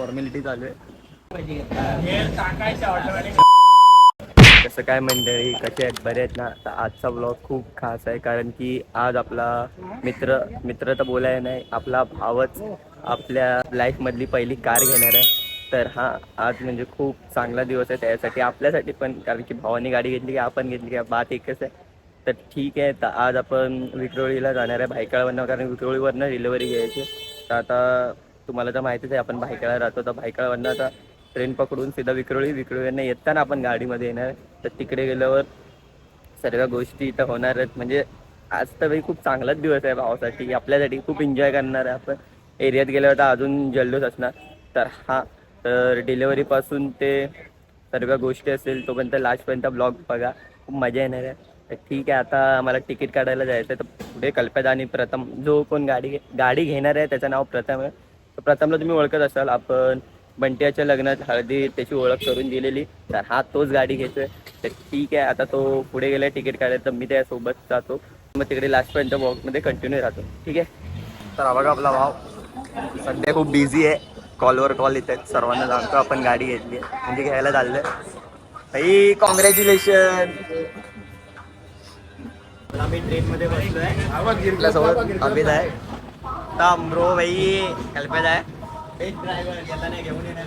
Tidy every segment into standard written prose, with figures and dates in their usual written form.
Formality चालू आहे. कसं काय मंडळी, कसे आहेत, बरे आहेत ना? तर आजचा ब्लॉग खूप खास आहे कारण की आज आपला मित्र तर बोलाय नाही, आपला भावच आपल्या लाईफमधली पहिली कार घेणार आहे. तर हा आज म्हणजे खूप चांगला दिवस आहे त्यासाठी, आपल्यासाठी पण, कारण की भावानी गाडी घेतली की आपण घेतली की बात एकच आहे. तर ठीक आहे, तर आज आपण विक्रोळीला जाणार आहे भायखळावरनं, कारण विक्रोळीवरनं डिलिव्हरी घ्यायची. तर आता तुम्हाला तर माहितीच आहे आपण भायखळा राहतो, तर भायखळावरनं आता ट्रेन पकडून सीधा विक्रोळीवरनं येताना आपण गाडीमध्ये येणार. तर तिकडे गेल्यावर सर्व गोष्टी इथं होणार आहेत. म्हणजे आज तर भाई खूप चांगलाच दिवस आहे भावासाठी, आपल्यासाठी खूप एन्जॉय करणार आहे आपण. एरियात गेल्यावर तर अजून जल्लोष असणार. तर हा, तर डिलेवरीपासून ते सर्व गोष्टी असेल तोपर्यंत लास्टपर्यंत ब्लॉग बघा, खूप मजा येणार आहे. तर ठीक आहे, आता मला तिकीट काढायला जायचं आहे. तर पुढे कल्पदा आणि प्रथम, जो कोण गाडी घेणार आहे त्याचं नाव प्रथम आहे. तर प्रथमला तुम्ही ओळखत असाल, आपण बंट्याच्या लग्नात हळदी त्याची ओळख करून दिलेली. तर हा तोच गाडी घेतोय. तर ठीक आहे, आता तो पुढे गेला तिकीट काढायला, तर मी त्यासोबत जातो. मग तिकडे लास्टपर्यंत वॉकमध्ये कंटिन्यू राहतो. ठीक आहे. तर बघा आपला भाव सध्या खूप बिझी आहे, कॉलवर कॉल येत आहेत, सर्वांना सांगतो आपण गाडी घेतली आहे, म्हणजे घ्यायला चाललंय. भाई कॉंग्रॅच्युलेशन. आम्ही ट्रेनमध्ये बसलोय, आपल्यासोबत अमित आहे, ब्रो भाई कल्पत आहे, बेस्ट ड्रायव्हर येताना घेऊन येणार.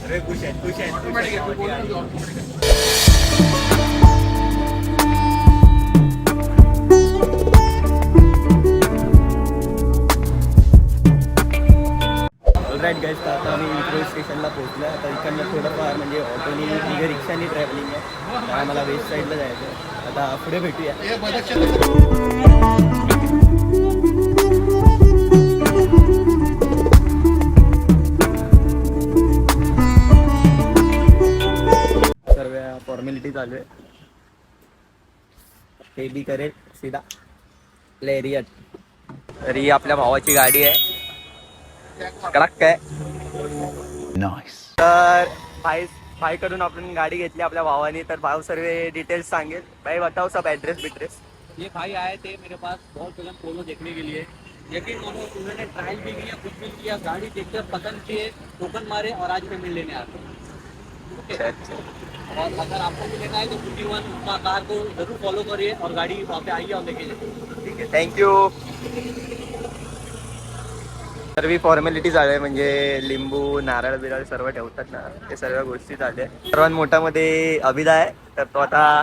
अरे खुश आहे. राईट गाईज, तर आता आम्ही विक्रोळी स्टेशनला पोहोचलो आहे. आता इकडनं थोडंफार म्हणजे ऑटोनी किंवा रिक्षानी ट्रॅव्हलिंग आहे, तर आम्हाला वेस्ट साईडला जायचं आहे. आता पुढे भेटूया. सर्व फॉर्मॅलिटी चालू आहे, ते बी करेल सीधा एरियात. तर ही आपल्या भावाची गाडी आहे, कडक आहे. तर भाई कडून आपण गाड़ी घेतली आपल्या भावानी. तर भाव सर्व डिटेल्स सांगेल. भाई बताओ सब एड्रेस बिड्रेस. ये भाई आए थे मेरे पास बहुत पहले पोलो देखने के लिए, यकीन मानो उन्होंने ट्रायल भी किया, कुछ भी किया, गाड़ी देखकर पसंद किए, टोकन मारे और आज पेमेंट लेने आते हैं। अच्छा, और अगर आपको भी लेना है तो 51 का कार को जरूर फॉलो करिए और गाड़ी वहाँ पे आइए और लेके जाइए। ठीक आहे, थँक्यू. सर्व फॉर्मॅलिटी झाल्या, म्हणजे लिंबू नारळ बिरळ सर्व ठेवतात ना, ते सर्व गोष्टी झाल्या. सर्वात मोठामध्ये अभिदा आहे, तर तो आता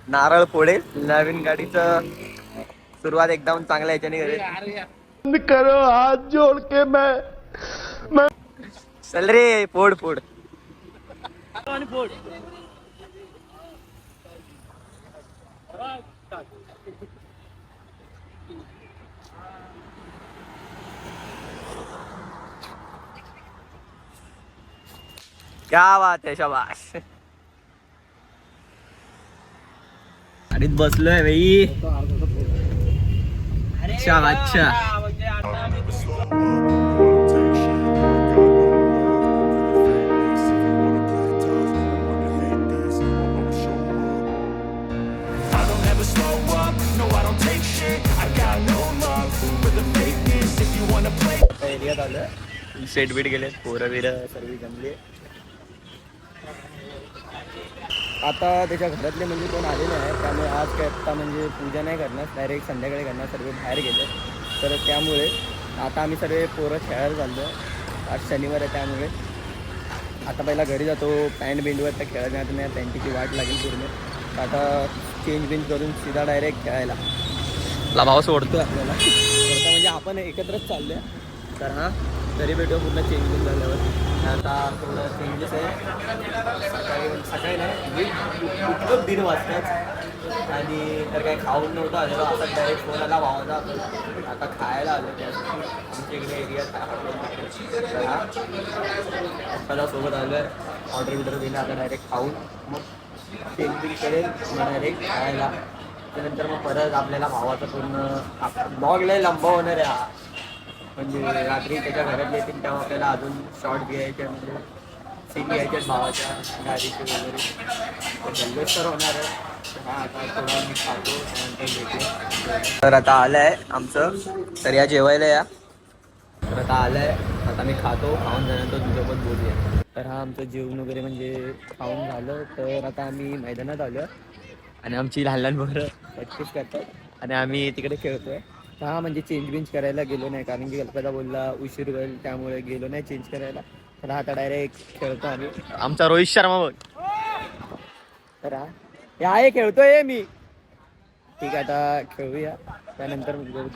नारळ फोडेल. नवीन गाडीचं सुरुवात एकदम चांगल्या ह्याच्याने करेल. करो हाथ जोड़ के मैं चल रे, फोड फोड. क्या बात है, शाबाश. गाडीत बसलोय भाई. अच्छा अच्छा. एरियात आलं, सेट बीट गेले, पोरं बिरं सर्व जमले. आता त्याच्या घरातले म्हणजे कोण आलेले आहे, त्यामुळे आज काय आत्ता म्हणजे पूजा नाही करणार, डायरेक्ट संध्याकाळी करणार. सर्व बाहेर गेले, तर त्यामुळे आता आम्ही सर्व पोरं खेळायला चाललो. आज शनिवार आहे, त्यामुळे आता पहिला घरी जातो. पॅन्ट बिंडवर तर खेळायला नाही, पॅन्टीची वाट लागेल पूर्ण. आता चेंज बिंज करून सीधा डायरेक्ट खेळायला. आपला भाव सोडतो आपल्याला, सोडता म्हणजे आपण एकत्रच चाललो आहे. तर हां, तरी भेटू पूर्ण चेंज बिंज झाल्यावर. आता थोडं चेंजेस आहे. सकाळी नाही, खूप 1:30 वाजताच. आणि तर काही खाऊन नव्हतं आलेलो, आता डायरेक्ट फोन आला भावाचा, आता खायला आलो. त्यासाठी आमच्या इकडे एरियात आपल्याला सोबत आलं आहे, ऑर्डर बिर्डर दिलं. आता डायरेक्ट खाऊन मग चेंज बिल करेल, मग डायरेक्ट खायला. त्यानंतर मग परत आपल्याला भावाचं पूर्ण ब्लॉग लय लंबा होणार आहे हा. म्हणजे रात्री त्याच्या घरातले येतील तेव्हा आपल्याला अजून शॉर्ट घ्यायचे, म्हणजे सीन घ्यायचे भावाच्या गाडीचे वगैरे जल्लोष तर होणार आहे. हा आता थोडा मी खातो त्यानंतर भेटू. तर आता आलं आहे आमचं, तर या जेवायला या. तर आता आलं आहे, आता मी खातो, खाऊन झाल्यानंतर तुझ्यासोबत बोलूया. तर हा आमचं जेवण वगैरे म्हणजे खाऊन झालं. तर आता आम्ही मैदानात आलो आणि आमची लहान लहान पोरं प्रॅक्टिस करतात आणि आम्ही तिकडे खेळतोय. हा म्हणजे चेंज बिंज करायला गेलो नाही, कारण की कल्पना बोलला उशीर होईल, त्यामुळे गेलो नाही चेंज करायला. तर आता डायरेक्ट खेळतो आम्ही. आमचा रोहित शर्मा बघ. तर हा हे आहे, खेळतोय मी. ठीक आहे, आता खेळूया त्यानंतर मग.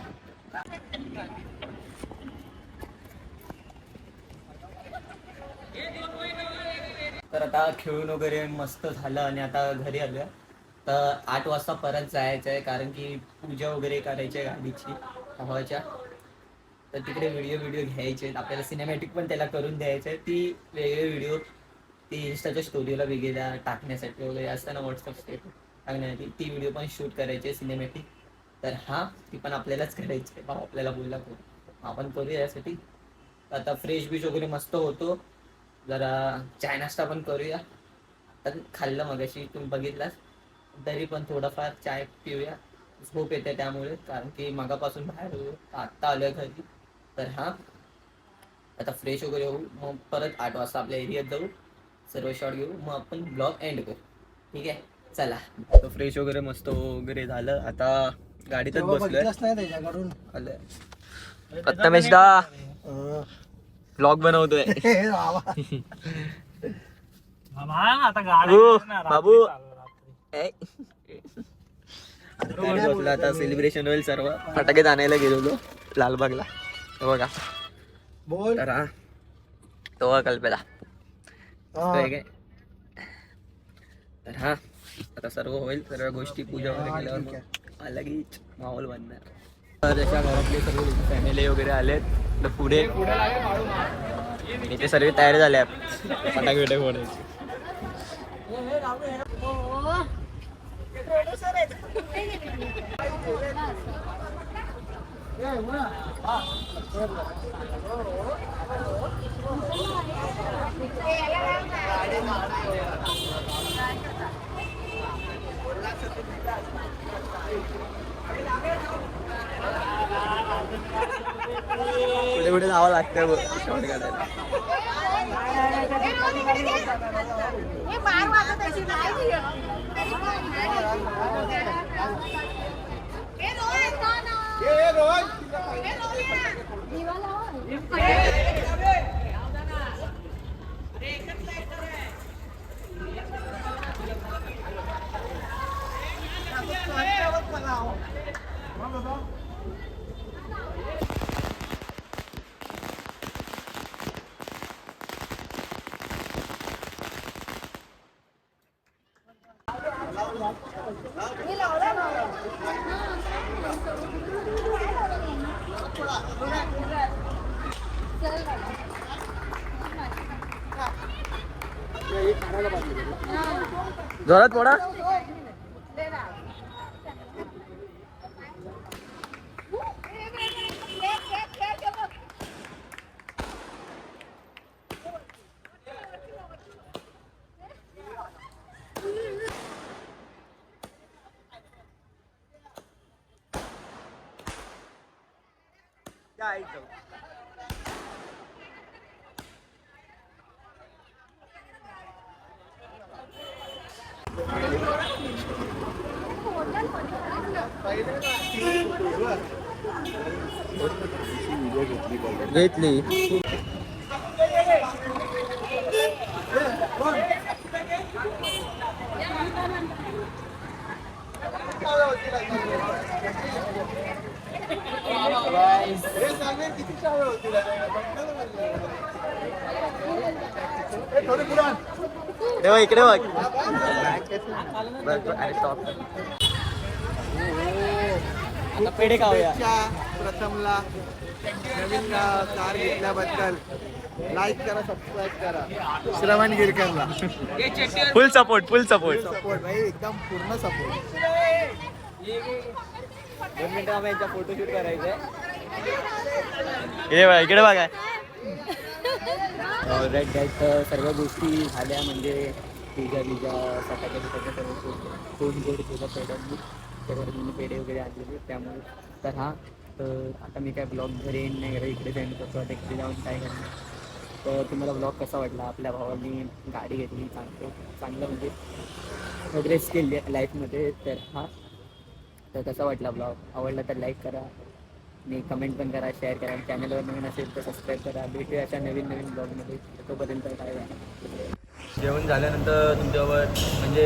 तर आता खेळून वगैरे मस्त झालं आणि आता घरी आलो. तर 8 वाजता परत जायचं आहे, कारण की पूजा वगैरे करायची आहे गाडीची भावाच्या. तर तिकडे व्हिडिओ घ्यायचे आहेत आपल्याला, सिनेमॅटिक पण त्याला करून द्यायचं आहे. ती वेगळे व्हिडिओ ती इन्स्टाच्या स्टोरीला वेगळ्या टाकण्यासाठी वगैरे असताना व्हॉट्सअप स्टेटस टाकण्यासाठी ती व्हिडिओ पण शूट करायची आहे सिनेमॅटिक. तर हा ती पण आपल्यालाच करायची आहे. भाऊ आपल्याला बोलला करू, आपण करूया यासाठी. आता फ्रेश बीच वगैरे मस्त होतो, जरा चाय नाश्ता पण करूया. तर खाल्लं मगाशी तुम्ही बघितलास, तरी पण थोडंफार चाय पिऊया. झोप येते त्यामुळे, कारण की मगापासून बाहेर आत्ता आलोय घरी. तर हा आता फ्रेश वगैरे होऊ, मग परत 8 वाजता आपल्या एरियात जाऊ, सर्व शॉट घेऊ, मग आपण ब्लॉग एंड करू. ठीक आहे, चला. तर फ्रेश वगैरे मस्त वगैरे झालं, आता गाडीतच बसलोय. त्याच्याकडून प्रथमेश दा ब्लॉग बनवतोय. बाबू बसला, आता सेलिब्रेशन होईल. सर्व फटाके आणायला गेलेलो लालबागला. तो बघा बोल. तर हा तो कल्पेला. तर हा आता सर्व होईल, सर्व गोष्टी पूजा वगैरे केल्यावर अलगीच माहोल बनणार. तर जशा घरातले सर्व फॅमिली वगैरे आलेत, तर पुढे इथे सर्व तयार झाले फटाके बिटाके फोडायचे. पुढे पुढे जावं लागतं बघ शॉट काढायला. जोरात पोडा. घेतली. तेव्हा इकडे बघ. आता पेढे खाऊया. प्रथमला नवीन कार घेतल्याबद्दल लाईक करा, सबस्क्राईब करा. श्रवण गिरकरला full support, full support. Support भाई, एकदम पूर्ण सपोर्ट. 2 मिनिटं आम्ही यांचा फोटोशूट करायचंय. इकडे बघा. ऑलराईट गाईज, तर सर्व गोष्टी झाल्या म्हणजे पिझ्झा सकाळच्या सर्व फोन गोड केलं पेड्यांनी, तर मी पेढे वगैरे आणलेले त्यामुळे. तर हा, तर आता मी काय ब्लॉग घरी येईन नाही, घरी इकडे सेंड करतो, आता इकडे जाऊन काय करणार. तर तुम्हाला ब्लॉग कसा वाटला? आपल्या भावानी गाडी घेतली, चांगलं म्हणजे प्रोग्रेस केली आहे लाईफमध्ये. तर हा, तर कसा वाटला ब्लॉग? आवडला तर लाईक करा आणि कमेंट पण करा, शेअर करा. चॅनलवर नवीन असेल तर सबस्क्राईब करा. भेटूया अशा नवीन ब्लॉगमध्ये. तोपर्यंत काय जेवण झाल्यानंतर तुमच्यावर म्हणजे